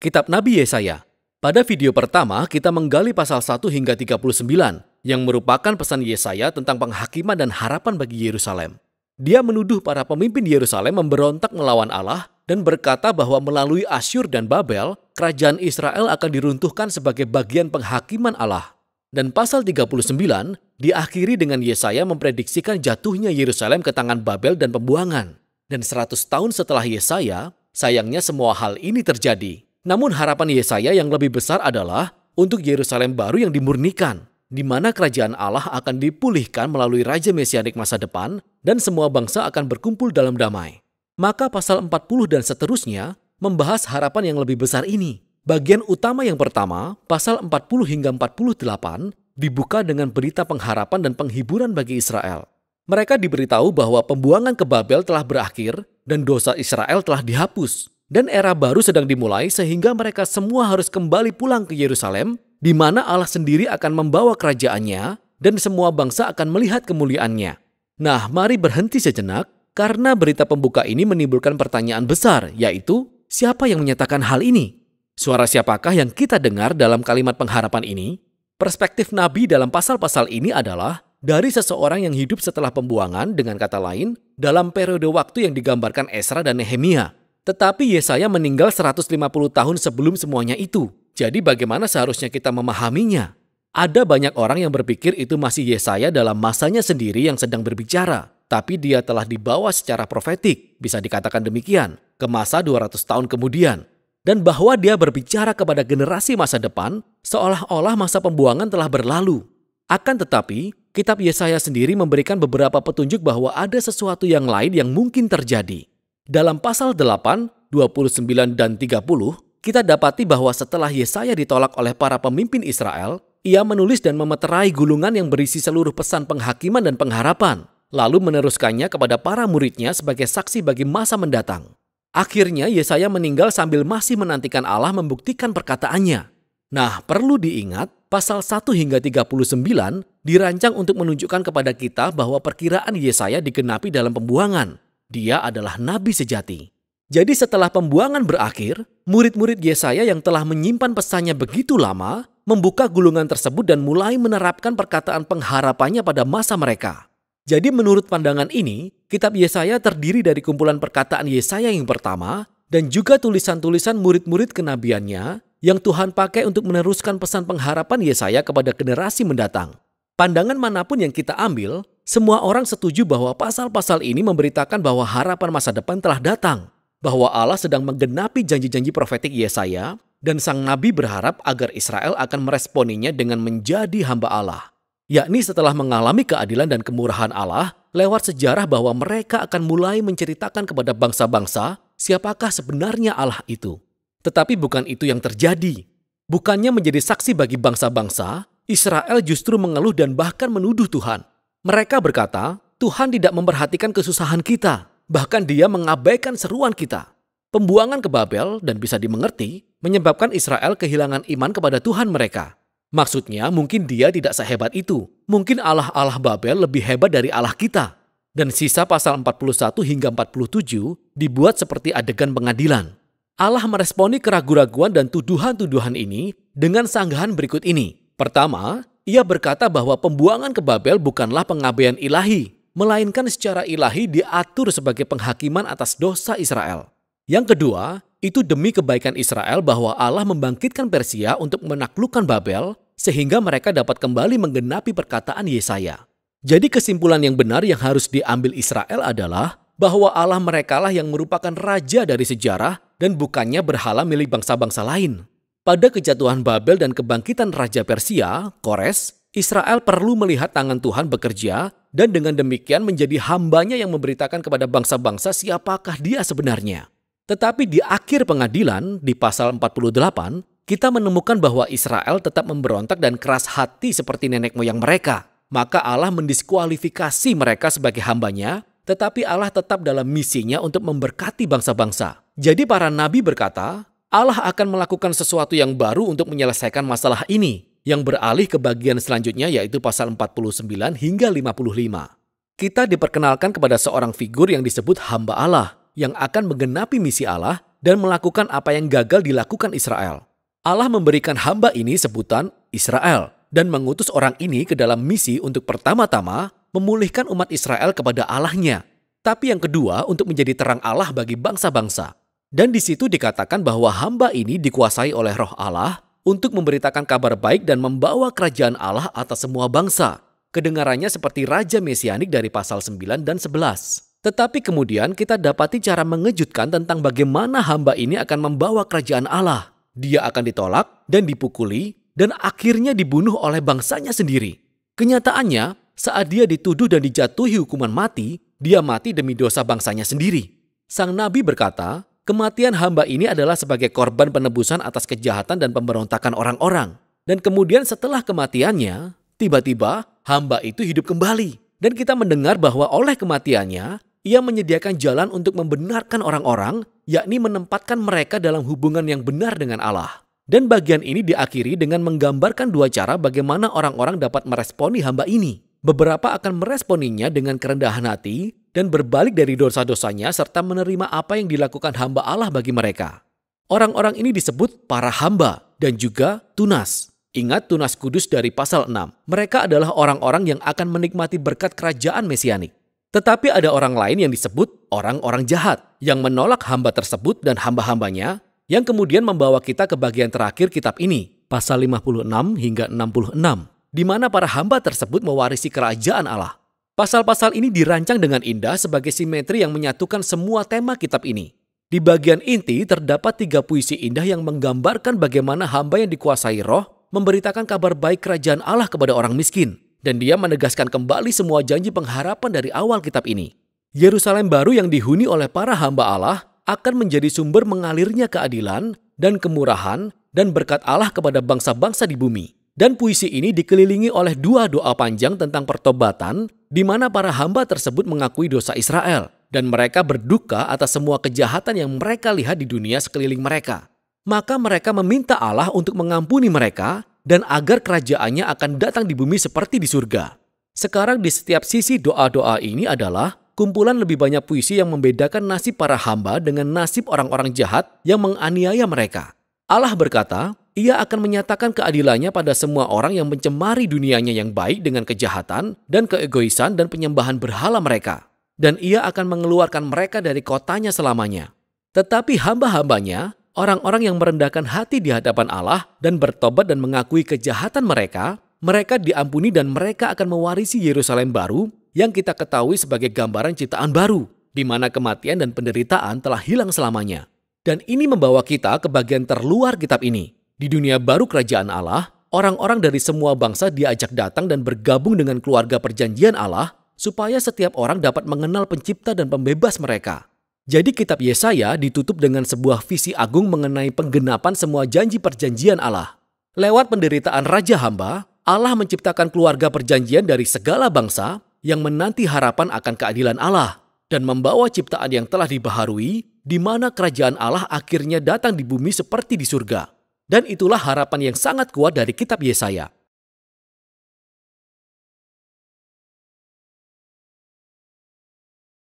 Kitab Nabi Yesaya. Pada video pertama, kita menggali pasal 1 hingga 39 yang merupakan pesan Yesaya tentang penghakiman dan harapan bagi Yerusalem. Dia menuduh para pemimpin Yerusalem memberontak melawan Allah dan berkata bahwa melalui Asyur dan Babel, kerajaan Israel akan diruntuhkan sebagai bagian penghakiman Allah. Dan pasal 39 diakhiri dengan Yesaya memprediksikan jatuhnya Yerusalem ke tangan Babel dan pembuangan. Dan 100 tahun setelah Yesaya, sayangnya semua hal ini terjadi. Namun harapan Yesaya yang lebih besar adalah untuk Yerusalem baru yang dimurnikan, di mana kerajaan Allah akan dipulihkan melalui Raja Mesianik masa depan dan semua bangsa akan berkumpul dalam damai. Maka pasal 40 dan seterusnya membahas harapan yang lebih besar ini. Bagian utama yang pertama, pasal 40 hingga 48, dibuka dengan berita pengharapan dan penghiburan bagi Israel. Mereka diberitahu bahwa pembuangan ke Babel telah berakhir dan dosa Israel telah dihapus. Dan era baru sedang dimulai sehingga mereka semua harus kembali pulang ke Yerusalem, di mana Allah sendiri akan membawa kerajaannya dan semua bangsa akan melihat kemuliaannya. Nah, mari berhenti sejenak karena berita pembuka ini menimbulkan pertanyaan besar, yaitu siapa yang menyatakan hal ini? Suara siapakah yang kita dengar dalam kalimat pengharapan ini? Perspektif Nabi dalam pasal-pasal ini adalah dari seseorang yang hidup setelah pembuangan, dengan kata lain, dalam periode waktu yang digambarkan Esra dan Nehemia. Tetapi Yesaya meninggal 150 tahun sebelum semuanya itu. Jadi bagaimana seharusnya kita memahaminya? Ada banyak orang yang berpikir itu masih Yesaya dalam masanya sendiri yang sedang berbicara. Tapi dia telah dibawa secara profetik, bisa dikatakan demikian, ke masa 200 tahun kemudian. Dan bahwa dia berbicara kepada generasi masa depan, seolah-olah masa pembuangan telah berlalu. Akan tetapi, kitab Yesaya sendiri memberikan beberapa petunjuk bahwa ada sesuatu yang lain yang mungkin terjadi. Dalam pasal 8, 29 dan 30, kita dapati bahwa setelah Yesaya ditolak oleh para pemimpin Israel, ia menulis dan memeterai gulungan yang berisi seluruh pesan penghakiman dan pengharapan, lalu meneruskannya kepada para muridnya sebagai saksi bagi masa mendatang. Akhirnya Yesaya meninggal sambil masih menantikan Allah membuktikan perkataannya. Nah, perlu diingat, pasal 1 hingga 39 dirancang untuk menunjukkan kepada kita bahwa perkiraan Yesaya digenapi dalam pembuangan. Dia adalah nabi sejati. Jadi setelah pembuangan berakhir, murid-murid Yesaya yang telah menyimpan pesannya begitu lama, membuka gulungan tersebut dan mulai menerapkan perkataan pengharapannya pada masa mereka. Jadi menurut pandangan ini, kitab Yesaya terdiri dari kumpulan perkataan Yesaya yang pertama, dan juga tulisan-tulisan murid-murid kenabiannya, yang Tuhan pakai untuk meneruskan pesan pengharapan Yesaya kepada generasi mendatang. Pandangan manapun yang kita ambil, semua orang setuju bahwa pasal-pasal ini memberitakan bahwa harapan masa depan telah datang, bahwa Allah sedang menggenapi janji-janji profetik Yesaya, dan sang nabi berharap agar Israel akan meresponinya dengan menjadi hamba Allah. Yakni setelah mengalami keadilan dan kemurahan Allah, lewat sejarah bahwa mereka akan mulai menceritakan kepada bangsa-bangsa siapakah sebenarnya Allah itu. Tetapi bukan itu yang terjadi. Bukannya menjadi saksi bagi bangsa-bangsa, Israel justru mengeluh dan bahkan menuduh Tuhan. Mereka berkata, Tuhan tidak memperhatikan kesusahan kita, bahkan Dia mengabaikan seruan kita. Pembuangan ke Babel, dan bisa dimengerti, menyebabkan Israel kehilangan iman kepada Tuhan mereka. Maksudnya mungkin Dia tidak sehebat itu. Mungkin Allah-Allah Babel lebih hebat dari Allah kita. Dan sisa pasal 41 hingga 47 dibuat seperti adegan pengadilan. Allah meresponi keraguan-raguan dan tuduhan-tuduhan ini dengan sanggahan berikut ini. Pertama, ia berkata bahwa pembuangan ke Babel bukanlah pengabaian ilahi, melainkan secara ilahi diatur sebagai penghakiman atas dosa Israel. Yang kedua, itu demi kebaikan Israel bahwa Allah membangkitkan Persia untuk menaklukkan Babel, sehingga mereka dapat kembali menggenapi perkataan Yesaya. Jadi kesimpulan yang benar yang harus diambil Israel adalah bahwa Allah merekalah yang merupakan raja dari sejarah dan bukannya berhala milik bangsa-bangsa lain. Pada kejatuhan Babel dan kebangkitan Raja Persia, Kores, Israel perlu melihat tangan Tuhan bekerja dan dengan demikian menjadi hambanya yang memberitakan kepada bangsa-bangsa siapakah Dia sebenarnya. Tetapi di akhir pengadilan, di pasal 48, kita menemukan bahwa Israel tetap memberontak dan keras hati seperti nenek moyang mereka. Maka Allah mendiskualifikasi mereka sebagai hambanya, tetapi Allah tetap dalam misinya untuk memberkati bangsa-bangsa. Jadi para nabi berkata, Allah akan melakukan sesuatu yang baru untuk menyelesaikan masalah ini, yang beralih ke bagian selanjutnya yaitu pasal 49 hingga 55. Kita diperkenalkan kepada seorang figur yang disebut hamba Allah, yang akan menggenapi misi Allah dan melakukan apa yang gagal dilakukan Israel. Allah memberikan hamba ini sebutan Israel dan mengutus orang ini ke dalam misi untuk pertama-tama memulihkan umat Israel kepada Allahnya. Tapi yang kedua untuk menjadi terang Allah bagi bangsa-bangsa. Dan di situ dikatakan bahwa hamba ini dikuasai oleh Roh Allah untuk memberitakan kabar baik dan membawa kerajaan Allah atas semua bangsa. Kedengarannya seperti Raja Mesianik dari pasal 9 dan 11. Tetapi kemudian kita dapati cara mengejutkan tentang bagaimana hamba ini akan membawa kerajaan Allah. Dia akan ditolak dan dipukuli dan akhirnya dibunuh oleh bangsanya sendiri. Kenyataannya, saat dia dituduh dan dijatuhi hukuman mati, dia mati demi dosa bangsanya sendiri. Sang nabi berkata, kematian hamba ini adalah sebagai korban penebusan atas kejahatan dan pemberontakan orang-orang. Dan kemudian setelah kematiannya, tiba-tiba hamba itu hidup kembali. Dan kita mendengar bahwa oleh kematiannya, ia menyediakan jalan untuk membenarkan orang-orang, yakni menempatkan mereka dalam hubungan yang benar dengan Allah. Dan bagian ini diakhiri dengan menggambarkan dua cara bagaimana orang-orang dapat meresponi hamba ini. Beberapa akan meresponinya dengan kerendahan hati dan berbalik dari dosa-dosanya serta menerima apa yang dilakukan hamba Allah bagi mereka. Orang-orang ini disebut para hamba dan juga tunas. Ingat tunas kudus dari pasal 6. Mereka adalah orang-orang yang akan menikmati berkat kerajaan Mesianik. Tetapi ada orang lain yang disebut orang-orang jahat yang menolak hamba tersebut dan hamba-hambanya yang kemudian membawa kita ke bagian terakhir kitab ini, pasal 56 hingga 66, di mana para hamba tersebut mewarisi kerajaan Allah. Pasal-pasal ini dirancang dengan indah sebagai simetri yang menyatukan semua tema kitab ini. Di bagian inti terdapat 3 puisi indah yang menggambarkan bagaimana hamba yang dikuasai roh memberitakan kabar baik kerajaan Allah kepada orang miskin. Dan dia menegaskan kembali semua janji pengharapan dari awal kitab ini. Yerusalem baru yang dihuni oleh para hamba Allah akan menjadi sumber mengalirnya keadilan dan kemurahan dan berkat Allah kepada bangsa-bangsa di bumi. Dan puisi ini dikelilingi oleh 2 doa panjang tentang pertobatan di mana para hamba tersebut mengakui dosa Israel. Dan mereka berduka atas semua kejahatan yang mereka lihat di dunia sekeliling mereka. Maka mereka meminta Allah untuk mengampuni mereka dan agar kerajaannya akan datang di bumi seperti di surga. Sekarang di setiap sisi doa-doa ini adalah kumpulan lebih banyak puisi yang membedakan nasib para hamba dengan nasib orang-orang jahat yang menganiaya mereka. Allah berkata, Ia akan menyatakan keadilannya pada semua orang yang mencemari dunianya yang baik dengan kejahatan dan keegoisan dan penyembahan berhala mereka. Dan Ia akan mengeluarkan mereka dari kotanya selamanya. Tetapi hamba-hambanya, orang-orang yang merendahkan hati di hadapan Allah dan bertobat dan mengakui kejahatan mereka, mereka diampuni dan mereka akan mewarisi Yerusalem baru yang kita ketahui sebagai gambaran ciptaan baru, di mana kematian dan penderitaan telah hilang selamanya. Dan ini membawa kita ke bagian terluar kitab ini. Di dunia baru kerajaan Allah, orang-orang dari semua bangsa diajak datang dan bergabung dengan keluarga perjanjian Allah, supaya setiap orang dapat mengenal pencipta dan pembebas mereka. Jadi kitab Yesaya ditutup dengan sebuah visi agung mengenai penggenapan semua janji perjanjian Allah. Lewat penderitaan Raja Hamba, Allah menciptakan keluarga perjanjian dari segala bangsa yang menanti harapan akan keadilan Allah dan membawa ciptaan yang telah dibaharui di mana kerajaan Allah akhirnya datang di bumi seperti di surga. Dan itulah harapan yang sangat kuat dari kitab Yesaya.